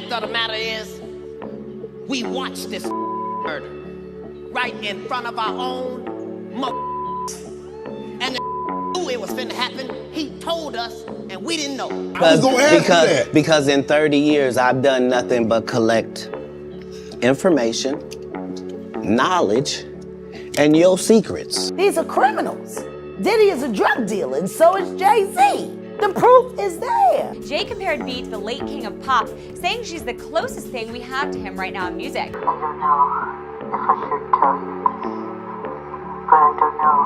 fact of the matter is, we watched this murder right in front of our own and the knew it was finna happen. He told us, and we didn't know. Because in 30 years, I've done nothing but collect information, knowledge, and your secrets. These are criminals. Diddy is a drug dealer, and so is Jay-Z. The proof is there. Jay compared B to the late king of pop, saying she's the closest thing we have to him right now in music. I don't know if I should tell you this, but I don't know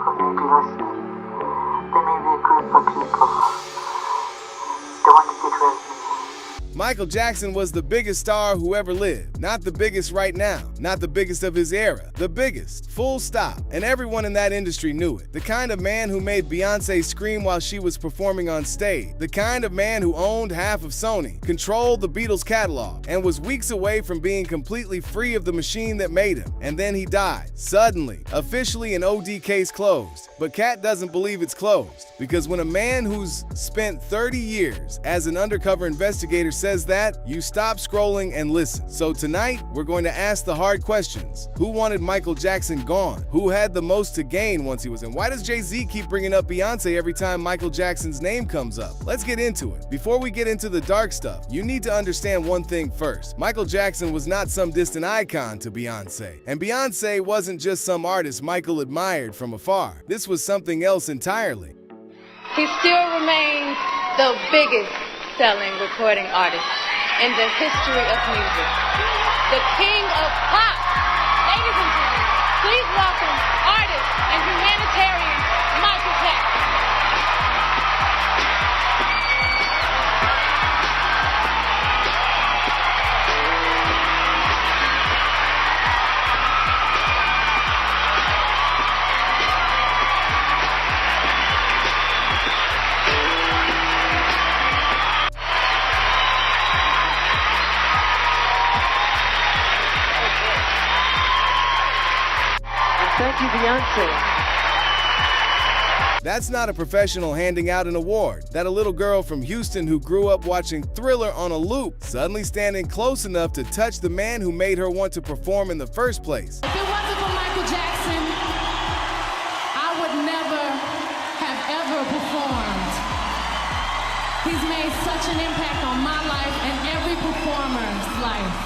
who may be listening. There may be a group of people that want to get rid of me. Michael Jackson was the biggest star who ever lived. Not the biggest right now, not the biggest of his era, the biggest, full stop. And everyone in that industry knew it. The kind of man who made Beyoncé scream while she was performing on stage. The kind of man who owned half of Sony, controlled the Beatles catalog, and was weeks away from being completely free of the machine that made him. And then he died. Suddenly, officially an OD case closed. But Katt doesn't believe it's closed. Because when a man who's spent 30 years as an undercover investigator says that, you stop scrolling and listen. So tonight, we're going to ask the hard questions. Who wanted Michael Jackson gone? Who had the most to gain once he was in? Why does Jay-Z keep bringing up Beyoncé every time Michael Jackson's name comes up? Let's get into it. Before we get into the dark stuff, you need to understand one thing first. Michael Jackson was not some distant icon to Beyoncé. And Beyoncé wasn't just some artist Michael admired from afar. This was something else entirely. He still remains the biggest selling recording artist in the history of music. The king of pop. Ladies and gentlemen, please welcome artist and humanitarian Michael Jackson. Thank you, Beyonce. That's not a professional handing out an award. That a little girl from Houston who grew up watching Thriller on a loop, suddenly standing close enough to touch the man who made her want to perform in the first place. If it wasn't for Michael Jackson, I would never have ever performed. He's made such an impact on my life and every performer's life.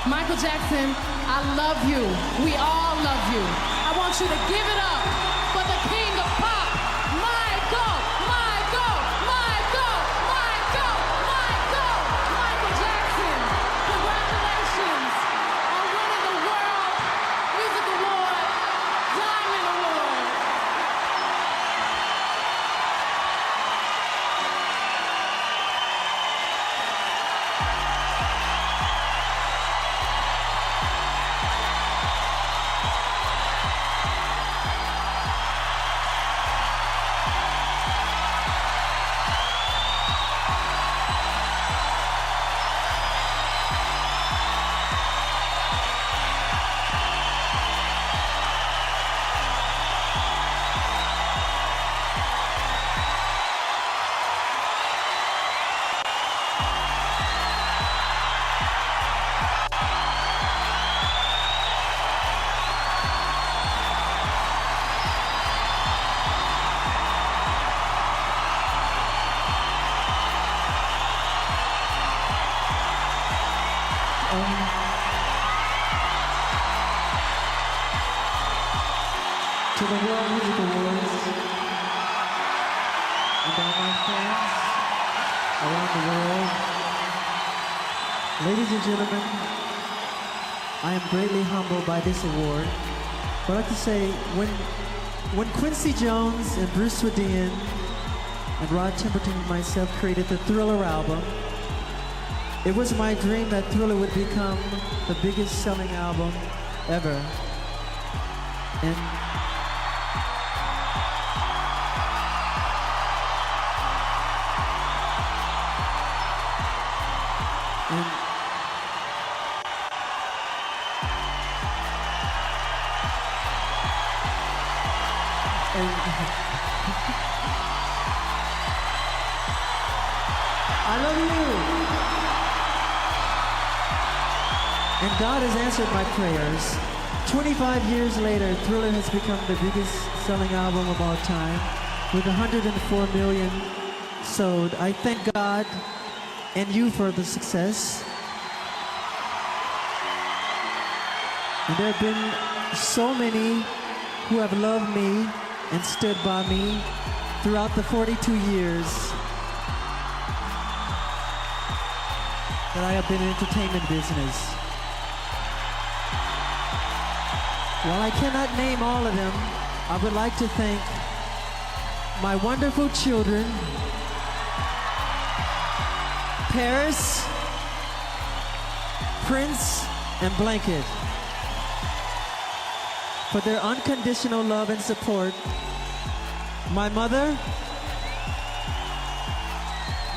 Michael Jackson, I love you. We all love you. I want you to give it up for the king of pop, Michael, Michael, Michael, Michael, Michael, Michael Jackson. Congratulations on winning the World Music Award, Diamond Award. To the World Music Awards and all my fans around the world, ladies and gentlemen, I am greatly humbled by this award. But I'd like to say, when Quincy Jones and Bruce Swedien and Rod Temperton and myself created the Thriller album, it was my dream that Thriller would become the biggest selling album ever. And I love you. And God has answered my prayers. 25 years later, Thriller has become the biggest selling album of all time with 104 million sold. I thank God and you for the success. And there have been so many who have loved me and stood by me throughout the 42 years that I have been in the entertainment business. While I cannot name all of them, I would like to thank my wonderful children, Paris, Prince, and Blanket, for their unconditional love and support. My mother,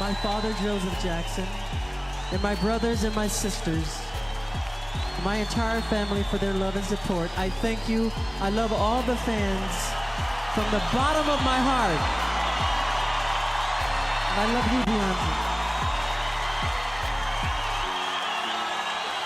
my father, Joseph Jackson, and my brothers and my sisters, my entire family for their love and support. I thank you. I love all the fans from the bottom of my heart. And I love you, Beyonce.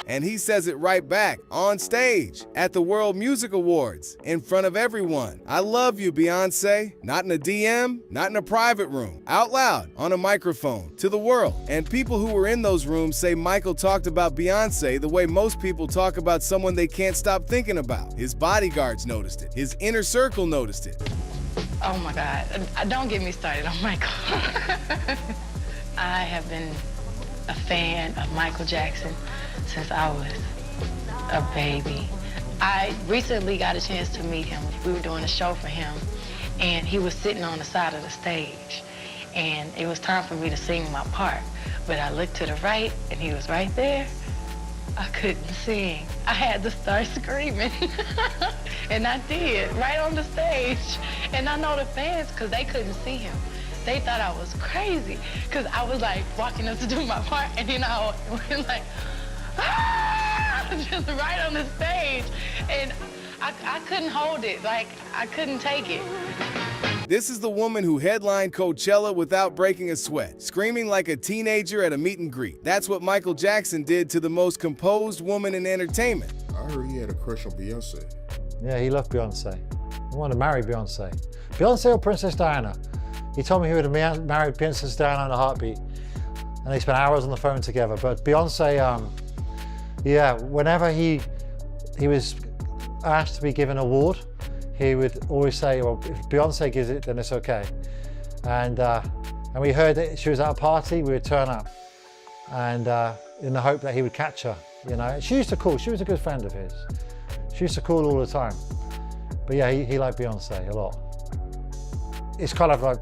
And he says it right back, on stage, at the World Music Awards, in front of everyone. I love you, Beyonce. Not in a DM, not in a private room. Out loud, on a microphone, to the world. And people who were in those rooms say Michael talked about Beyonce the way most people talk about someone they can't stop thinking about. His bodyguards noticed it. His inner circle noticed it. Oh my God, don't get me started on Michael. I have been a fan of Michael Jackson since I was a baby. I recently got a chance to meet him. We were doing a show for him, and he was sitting on the side of the stage, and it was time for me to sing my part. But I looked to the right, and he was right there. I couldn't sing. I had to start screaming. And I did, right on the stage. And I know the fans, because they couldn't see him, they thought I was crazy, because I was like walking up to do my part, and then I went like, ah! Just right on the stage. And I couldn't hold it, like I couldn't take it. This is the woman who headlined Coachella without breaking a sweat, screaming like a teenager at a meet and greet. That's what Michael Jackson did to the most composed woman in entertainment. I heard he had a crush on Beyonce. Yeah, he loved Beyonce. He wanted to marry Beyonce. Beyonce or Princess Diana? He told me he would have married Princess Diana in a heartbeat. And they spent hours on the phone together. But Beyonce, yeah, whenever he was asked to be given an award, he would always say, well, if Beyonce gives it, then it's okay. And we heard that she was at a party, we would turn up. And in the hope that he would catch her, you know. She used to call, she was a good friend of his. She used to call all the time. But yeah, he liked Beyonce a lot. It's kind of like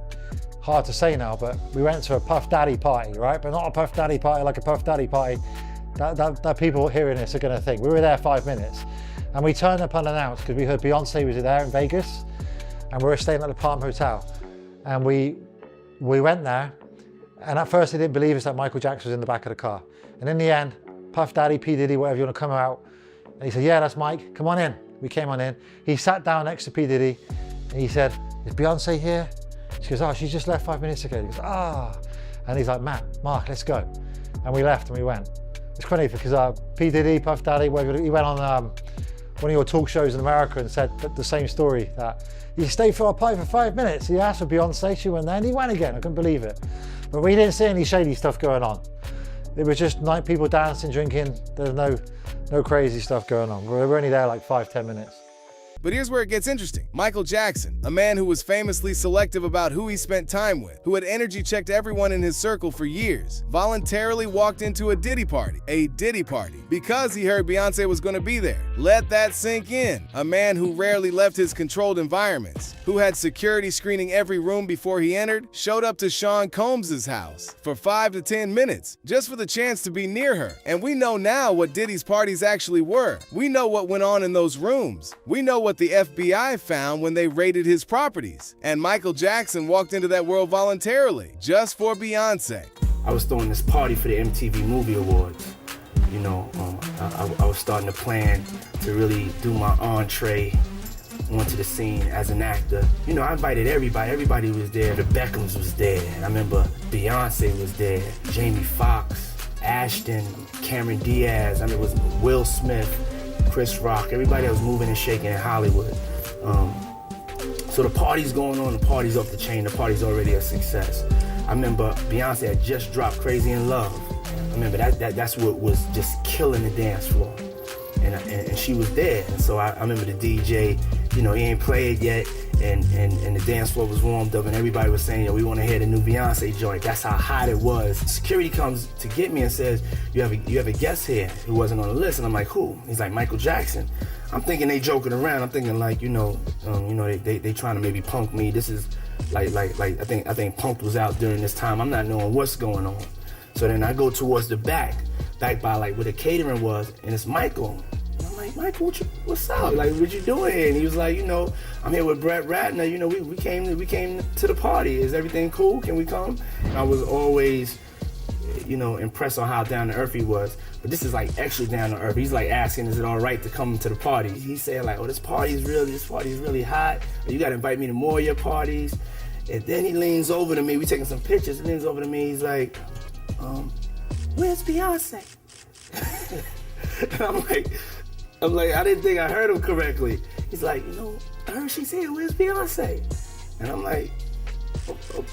hard to say now, but we went to a Puff Daddy party, right? But not a Puff Daddy party like a Puff Daddy party that people hearing this are gonna think. We were there 5 minutes. And we turned up unannounced because we heard Beyonce was there in Vegas, and we were staying at the Palm Hotel. And we went there, and at first they didn't believe us that Michael Jackson was in the back of the car. And in the end, Puff Daddy, P. Diddy, whatever you want to come out, and he said, yeah, that's Mike, come on in. We came on in. He sat down next to P. Diddy, and he said, is Beyonce here? She goes, oh, she just left 5 minutes ago. He goes, ah. And he's like, Matt, Mark, let's go. And we left and we went. It's funny because P. Diddy, Puff Daddy, whatever, he went on one of your talk shows in America and said the same story, that he stayed for a party for 5 minutes. He asked for Beyonce, she went there, and he went again. I couldn't believe it. But we didn't see any shady stuff going on. It was just like people dancing, drinking. There's no crazy stuff going on. We were only there like 5-10 minutes. But here's where it gets interesting. Michael Jackson, a man who was famously selective about who he spent time with, who had energy checked everyone in his circle for years, voluntarily walked into a Diddy party, because he heard Beyonce was going to be there. Let that sink in. A man who rarely left his controlled environments, who had security screening every room before he entered, showed up to Sean Combs' house for 5 to 10 minutes, just for the chance to be near her. And we know now what Diddy's parties actually were. We know what went on in those rooms. We know what the FBI found when they raided his properties. And Michael Jackson walked into that world voluntarily, just for Beyonce. I was throwing this party for the MTV Movie Awards. You know, I was starting to plan to really do my entree onto the scene as an actor. You know, I invited everybody. Everybody was there. The Beckhams was there. I remember Beyonce was there. Jamie Foxx, Ashton, Cameron Diaz, I mean, it was Will Smith, Chris Rock, everybody that was moving and shaking in Hollywood. So the party's going on, the party's off the chain, the party's already a success. I remember Beyonce had just dropped Crazy in Love. I remember that's what was just killing the dance floor. And she was there. And so I remember the DJ, you know, he ain't played yet, and the dance floor was warmed up, and everybody was saying, yo, we want to hear the new Beyonce joint. That's how hot it was. Security comes to get me and says, you have a guest here who wasn't on the list. And I'm like, who? He's like, Michael Jackson. I'm thinking they joking around. I'm thinking like, they trying to maybe punk me. This is like I think Punk was out during this time. I'm not knowing what's going on. So then I go towards the back by like where the catering was, and it's Michael. And I'm like, Michael, what's up? Like, what you doing here? And he was like, I'm here with Brett Ratner. We came to the party. Is everything cool? Can we come? And I was always, impressed on how down to earth he was. But this is like extra down to earth. He's like asking, is it all right to come to the party? He said like, this party's really hot. You gotta invite me to more of your parties. And then he leans over to me. We taking some pictures. He leans over to me. He's like, where's Beyonce? And I'm like, I didn't think I heard him correctly. He's like, I heard she's here. Where's Beyonce? And I'm like,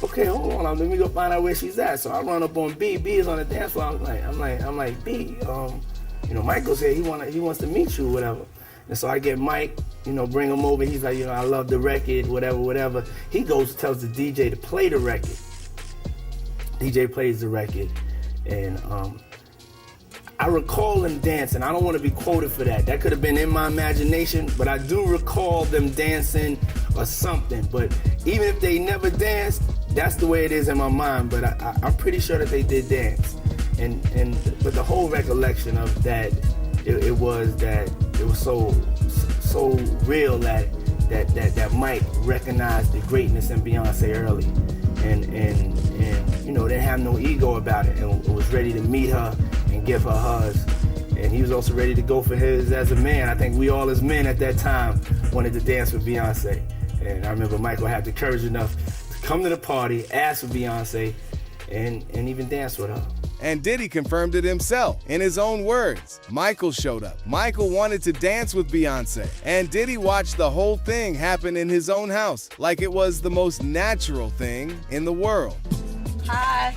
okay, hold on. Let me go find out where she's at. So I run up on B. B is on the dance floor. I'm like, B, Michael's here. He wants to meet you, whatever. And so I get Mike, bring him over. He's like, I love the record, whatever. He goes, tells the DJ to play the record. DJ plays the record, and I recall them dancing. I don't want to be quoted for that. That could have been in my imagination, but I do recall them dancing or something. But even if they never danced, that's the way it is in my mind. But I'm pretty sure that they did dance. But the whole recollection of that, it was so real that Mike recognized the greatness in Beyonce early, and didn't have no ego about it, and was ready to meet her and give her hugs. And he was also ready to go for his as a man. I think we all as men at that time wanted to dance with Beyonce. And I remember Michael had the courage enough to come to the party, ask for Beyonce, and even dance with her. And Diddy confirmed it himself. In his own words, Michael showed up. Michael wanted to dance with Beyonce. And Diddy watched the whole thing happen in his own house, like it was the most natural thing in the world. Hi.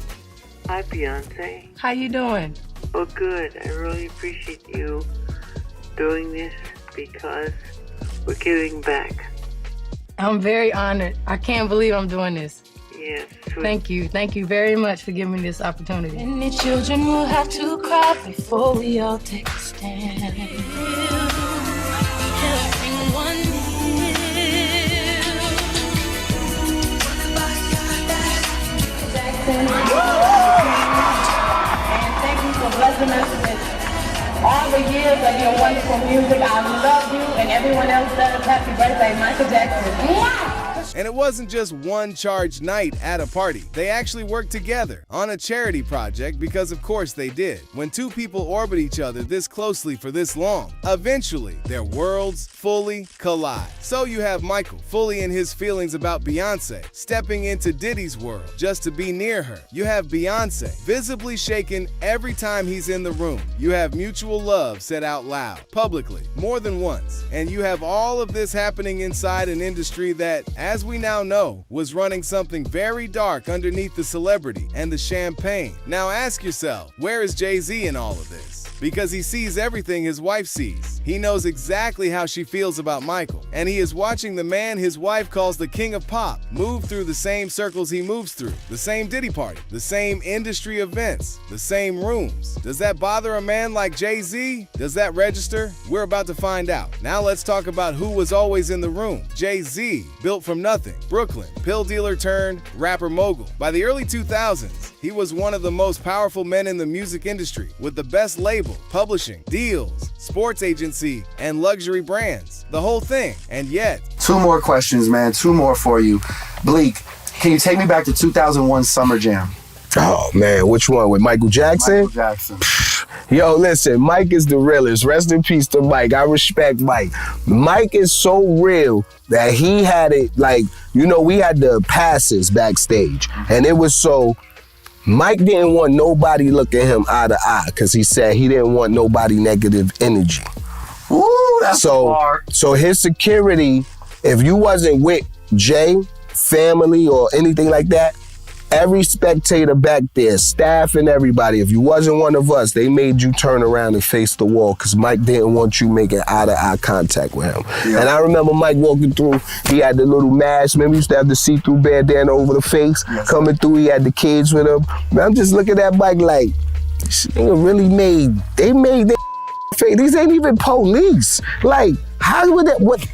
Hi, Beyonce. How you doing? Oh, good. I really appreciate you doing this because we're giving back. I'm very honored. I can't believe I'm doing this. Yes. Thank you. Thank you very much for giving me this opportunity. Many children will have to cry before we all take a stand. Jackson. And thank you for blessing us with all the years of your wonderful music. I love you, and everyone else does. Happy birthday, Michael Jackson. And it wasn't just one charged night at a party. They actually worked together on a charity project because of course they did. When two people orbit each other this closely for this long, eventually their worlds fully collide. So you have Michael fully in his feelings about Beyonce, stepping into Diddy's world just to be near her. You have Beyonce visibly shaken every time he's in the room. You have mutual love said out loud, publicly, more than once. And you have all of this happening inside an industry that, as we now know, was running something very dark underneath the celebrity and the champagne. Now ask yourself, where is Jay-Z in all of this? Because he sees everything his wife sees. He knows exactly how she feels about Michael, and he is watching the man his wife calls the king of pop move through the same circles he moves through, the same Diddy party, the same industry events, the same rooms. Does that bother a man like Jay-Z? Does that register? We're about to find out. Now let's talk about who was always in the room. Jay-Z, built from nothing, Brooklyn, pill dealer turned rapper mogul. By the early 2000s, he was one of the most powerful men in the music industry, with the best label, publishing, deals, sports agency, and luxury brands. The whole thing. And yet... Two more questions, man. Two more for you. Bleak, can you take me back to 2001 Summer Jam? Oh, man. Which one? With Michael Jackson? Michael Jackson. Yo, listen, Mike is the realest. Rest in peace to Mike. I respect Mike. Mike is so real that he had it, like, we had the passes backstage. And it was so... Mike didn't want nobody looking him eye to eye because he said he didn't want nobody negative energy. Ooh, that's a bar. So his security, if you wasn't with Jay, family, or anything like that, every spectator back there, staff and everybody, if you wasn't one of us, they made you turn around and face the wall because Mike didn't want you making eye-to-eye contact with him. Yeah. And I remember Mike walking through, he had the little mask, remember he used to have the see-through bandana over the face, coming through, he had the kids with him. Man, I'm just looking at Mike like, this nigga really made their face. These ain't even police. Like, how would that, what?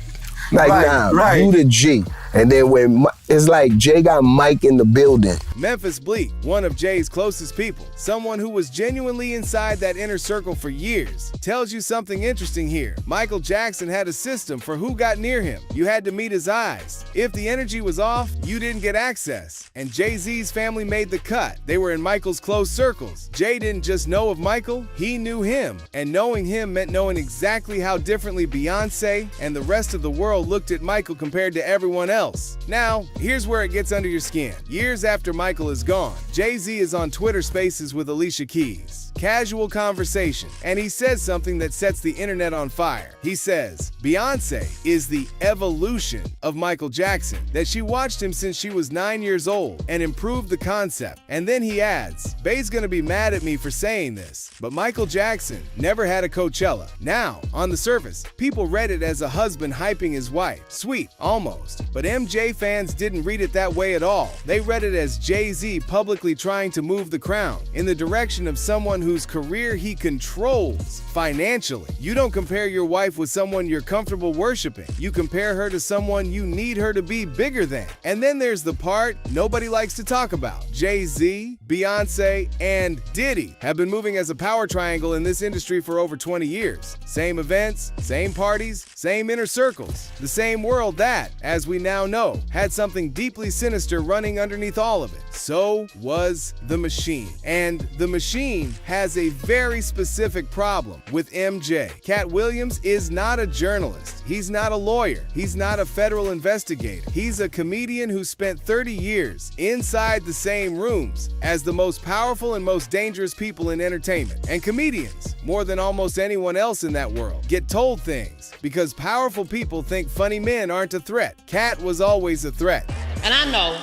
Like, nah, you the G. And then when it's like Jay got Mike in the building. Memphis Bleak, one of Jay's closest people, someone who was genuinely inside that inner circle for years, tells you something interesting here. Michael Jackson had a system for who got near him. You had to meet his eyes. If the energy was off, you didn't get access. And Jay-Z's family made the cut. They were in Michael's close circles. Jay didn't just know of Michael, he knew him. And knowing him meant knowing exactly how differently Beyonce and the rest of the world looked at Michael compared to everyone else. Now, here's where it gets under your skin. Years after Michael is gone, Jay-Z is on Twitter Spaces with Alicia Keys. Casual conversation, and he says something that sets the internet on fire. He says, Beyonce is the evolution of Michael Jackson, that she watched him since she was 9 years old and improved the concept. And then he adds, Bay's gonna be mad at me for saying this, but Michael Jackson never had a Coachella. Now, on the surface, people read it as a husband hyping his wife. Sweet, almost. But MJ fans didn't read it that way at all. They read it as Jay-Z publicly trying to move the crown in the direction of someone whose career he controls financially. You don't compare your wife with someone you're comfortable worshiping. You compare her to someone you need her to be bigger than. And then there's the part nobody likes to talk about. Jay-Z, Beyonce, and Diddy have been moving as a power triangle in this industry for over 20 years. Same events, same parties, same inner circles. The same world that, as we now know, had something deeply sinister running underneath all of it. So was The Machine. And The Machine has a very specific problem with MJ. Katt Williams is not a journalist. He's not a lawyer. He's not a federal investigator. He's a comedian who spent 30 years inside the same rooms as the most powerful and most dangerous people in entertainment. And comedians, more than almost anyone else in that world, get told things because powerful people think funny men aren't a threat. Katt was always a threat. And I know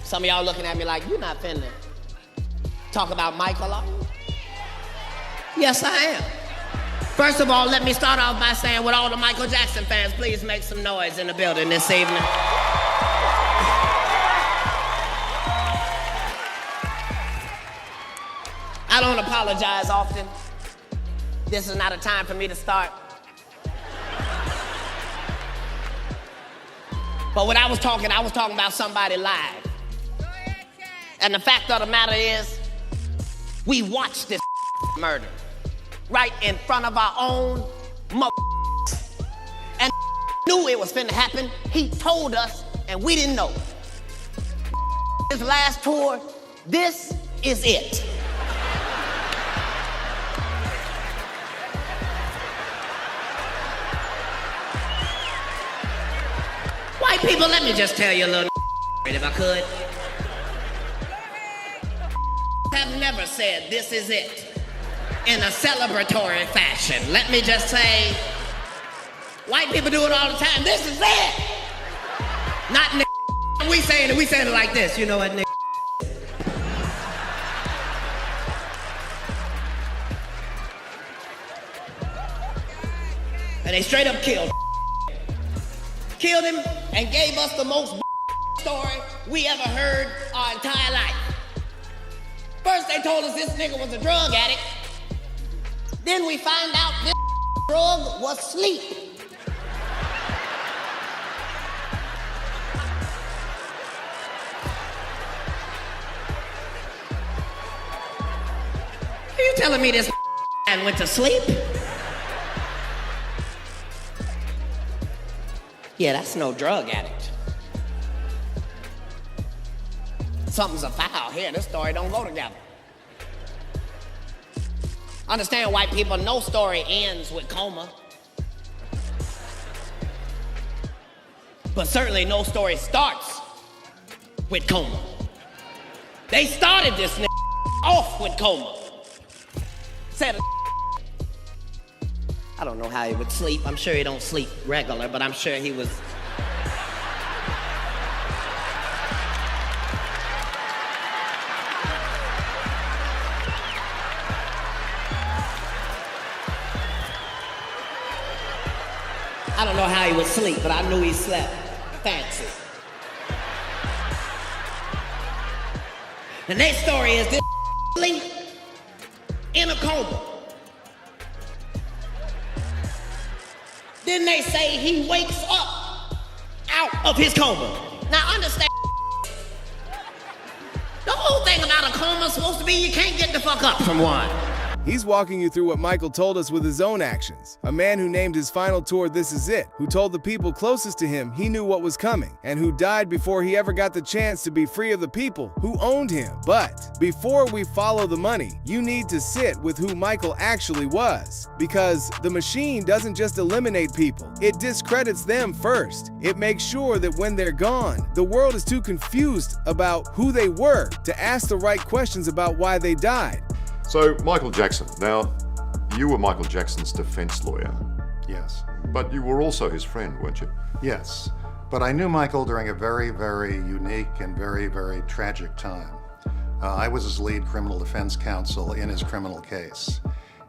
some of y'all looking at me like, you're not finna talk about Michael, are you? Yes, I am. First of all, let me start off by saying, with all the Michael Jackson fans, please make some noise in the building this evening. I don't apologize often. This is not a time for me to start. But when I was talking about somebody live. And the fact of the matter is, we watched this murder right in front of our own and knew it was finna happen. He told us, and we didn't know. His last tour, this is it. White people, let me just tell you a little if I could. Have never said this is it in a celebratory fashion. Let me just say, white people do it all the time. This is it. Not nigga. We saying it like this. You know what, nigga? And they straight up killed him and gave us the most story we ever heard our entire life. First they told us this nigga was a drug addict. Then we find out this drug was sleep. Are you telling me this man went to sleep? Yeah, that's no drug addict. Something's afoul here. This story don't go together. Understand, white people, no story ends with coma. But certainly no story starts with coma. They started this nigga off with coma. Said I don't know how he would sleep. I'm sure he don't sleep regular, but I'm sure he was. I don't know how he would sleep, but I knew he slept fancy. The next story is this sleep in a coma. Then they say he wakes up out of his coma. Now understand, the whole thing about a coma is supposed to be you can't get the fuck up from one. He's walking you through what Michael told us with his own actions. A man who named his final tour This Is It, who told the people closest to him he knew what was coming, and who died before he ever got the chance to be free of the people who owned him. But before we follow the money, you need to sit with who Michael actually was. Because the machine doesn't just eliminate people, it discredits them first. It makes sure that when they're gone, the world is too confused about who they were to ask the right questions about why they died. So, Michael Jackson. Now, you were Michael Jackson's defense lawyer. Yes. But you were also his friend, weren't you? Yes. But I knew Michael during a very, very unique and very, very tragic time. I was his lead criminal defense counsel in his criminal case.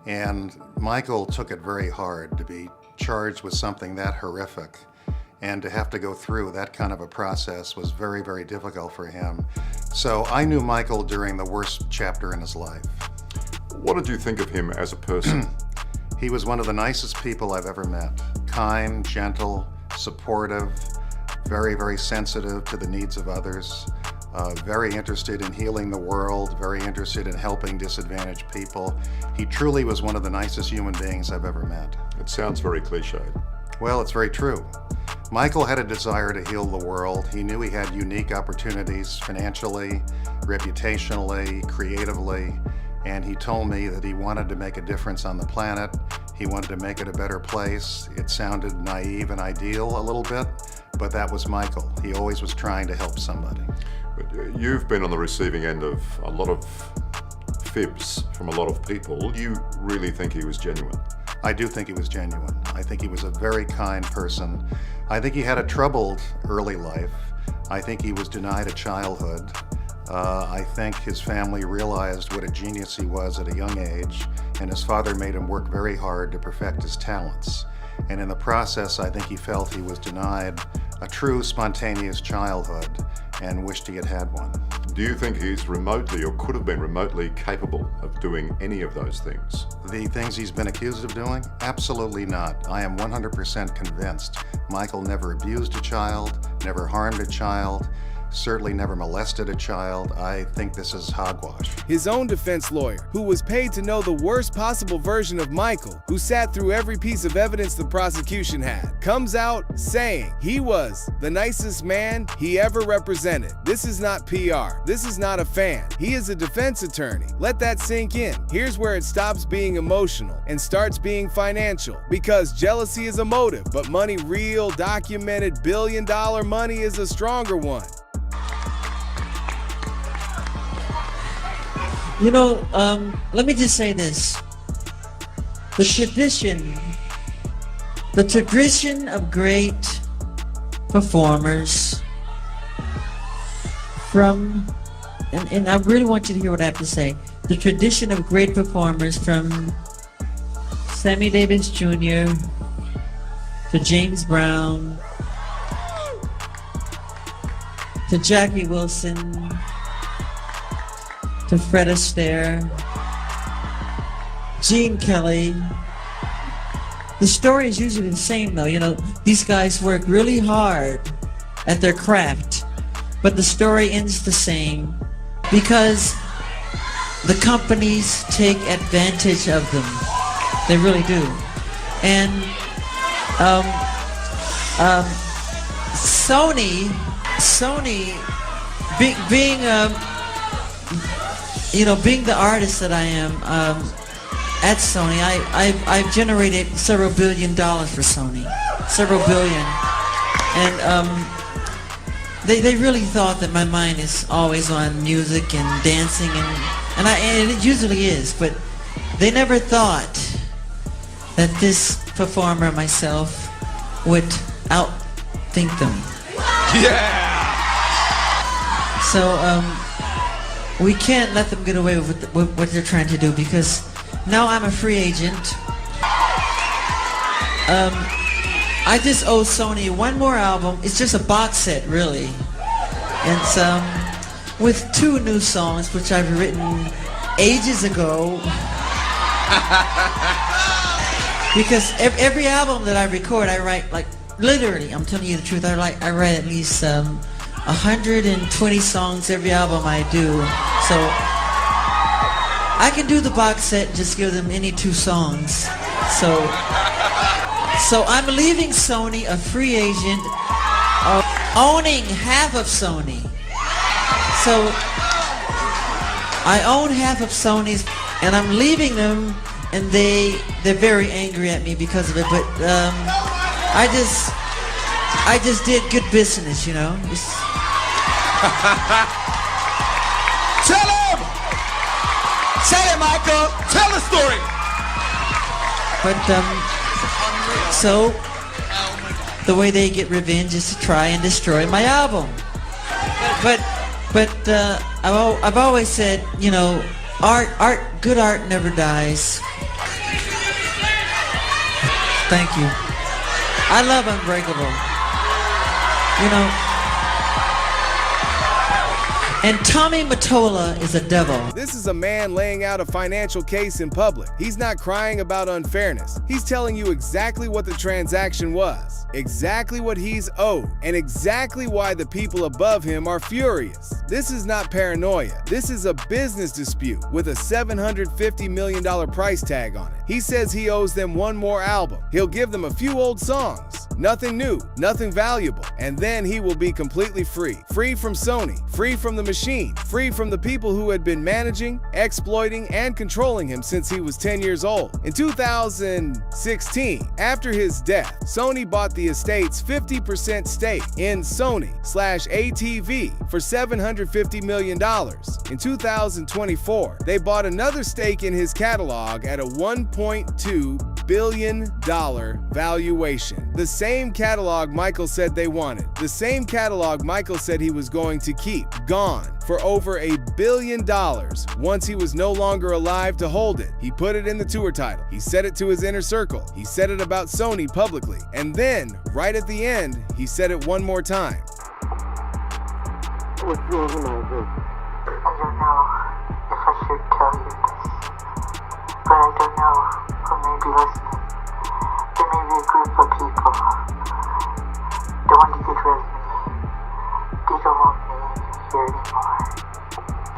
And Michael took it very hard to be charged with something that horrific. And to have to go through that kind of a process was very, very difficult for him. So I knew Michael during the worst chapter in his life. What did you think of him as a person? He was one of the nicest people I've ever met. Kind, gentle, supportive, very, very sensitive to the needs of others, very interested in healing the world, very interested in helping disadvantaged people. He truly was one of the nicest human beings I've ever met. It sounds very cliched. Well, it's very true. Michael had a desire to heal the world. He knew he had unique opportunities financially, reputationally, creatively, and he told me that he wanted to make a difference on the planet. He wanted to make it a better place. It sounded naive and ideal a little bit, but that was Michael. He always was trying to help somebody. But you've been on the receiving end of a lot of fibs from a lot of people. You really think he was genuine? I do think he was genuine. I think he was a very kind person. I think he had a troubled early life. I think he was denied a childhood. I think his family realized what a genius he was at a young age, and his father made him work very hard to perfect his talents. And in the process, I think he felt he was denied a true spontaneous childhood and wished he had had one. Do you think he's remotely or could have been remotely capable of doing any of those things? The things he's been accused of doing? Absolutely not. I am 100% convinced Michael never abused a child, never harmed a child, certainly never molested a child. I think this is hogwash. His own defense lawyer, who was paid to know the worst possible version of Michael, who sat through every piece of evidence the prosecution had, comes out saying he was the nicest man he ever represented. This is not PR. This is not a fan. He is a defense attorney. Let that sink in. Here's where it stops being emotional and starts being financial, because jealousy is a motive, but money, real, documented, billion-dollar money is a stronger one. You know, let me just say this. The tradition of great performers from, and I really want you to hear what I have to say. The tradition of great performers from Sammy Davis Jr. to James Brown to Jackie Wilson to Fred Astaire, Gene Kelly. The story is usually the same though. You know, these guys work really hard at their craft, but the story ends the same because the companies take advantage of them. They really do. And Sony being being the artist that I am at Sony, I've generated several $1 billion for Sony, several billion, and They really thought that my mind is always on music and dancing, and it usually is, but they never thought that this performer, myself, would outthink them. Yeah! So, we can't let them get away with what they're trying to do, because now I'm a free agent. I just owe Sony one more album. It's just a box set, really. It's with 2 new songs, which I've written ages ago. Because every album that I record, I write, like, literally, I'm telling you the truth, I write at least 120 songs every album I do. So I can do the box set and just give them any 2 songs. So I'm leaving Sony a free agent, owning half of Sony. So I own half of Sony's, and I'm leaving them, and they're very angry at me because of it. But I just did good business, you know. Tell him! Say it, Michael! Tell the story! But so the way they get revenge is to try and destroy my album. But I've always said, you know, good art never dies. Thank you. I love Unbreakable. You know. And Tommy Mottola is a devil. This is a man laying out a financial case in public. He's not crying about unfairness. He's telling you exactly what the transaction was, exactly what he's owed, and exactly why the people above him are furious. This is not paranoia. This is a business dispute with a $750 million price tag on it. He says he owes them one more album. He'll give them a few old songs. Nothing new, nothing valuable, and then he will be completely free. Free from Sony, free from the machine, free from the people who had been managing, exploiting, and controlling him since he was 10 years old. In 2016, after his death, Sony bought the estate's 50% stake in Sony/ATV for $750 million. In 2024, they bought another stake in his catalog at a $1.2 billion valuation. The same catalog Michael said they wanted. The same catalog Michael said he was going to keep. Gone for over $1 billion once he was no longer alive to hold it. He put it in the tour title. He said it to his inner circle. He said it about Sony publicly. And then, right at the end, he said it one more time. What's wrong, Michael? I don't know if I should tell you this, but I don't know who may be listening. There may be a group of people that want to get rid of me. They don't want me here anymore.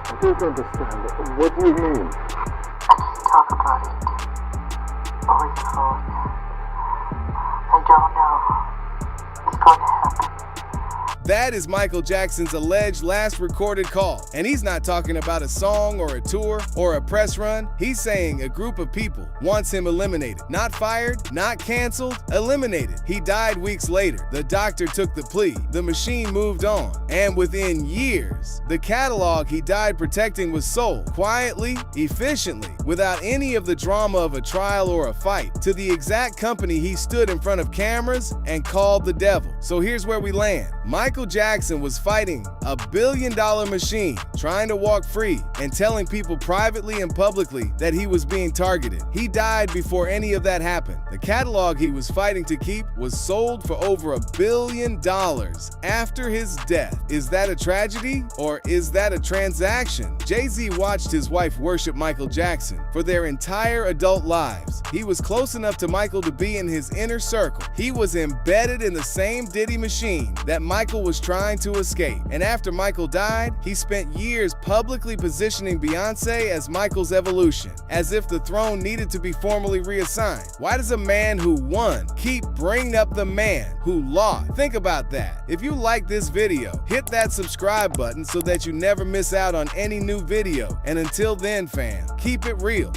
I don't understand. What do you mean? I can't talk about it over the phone. I don't know. It's going to happen. That is Michael Jackson's alleged last recorded call. And he's not talking about a song or a tour or a press run. He's saying a group of people wants him eliminated. Not fired, not canceled, eliminated. He died weeks later. The doctor took the plea. The machine moved on. And within years, the catalog he died protecting was sold quietly, efficiently, without any of the drama of a trial or a fight, to the exact company he stood in front of cameras and called the devil. So here's where we land. Michael Jackson was fighting $1 billion machine, trying to walk free and telling people privately and publicly that he was being targeted. He died before any of that happened. The catalog he was fighting to keep was sold for over $1 billion after his death. Is that a tragedy or is that a transaction? Jay-Z watched his wife worship Michael Jackson for their entire adult lives. He was close enough to Michael to be in his inner circle. He was embedded in the same Diddy machine that Michael was trying to escape. And after Michael died, he spent years publicly positioning Beyonce as Michael's evolution, as if the throne needed to be formally reassigned. Why does a man who won keep bringing up the man who lost? Think about that. If you like this video, hit that subscribe button so that you never miss out on any new video. And until then, fam, keep it real.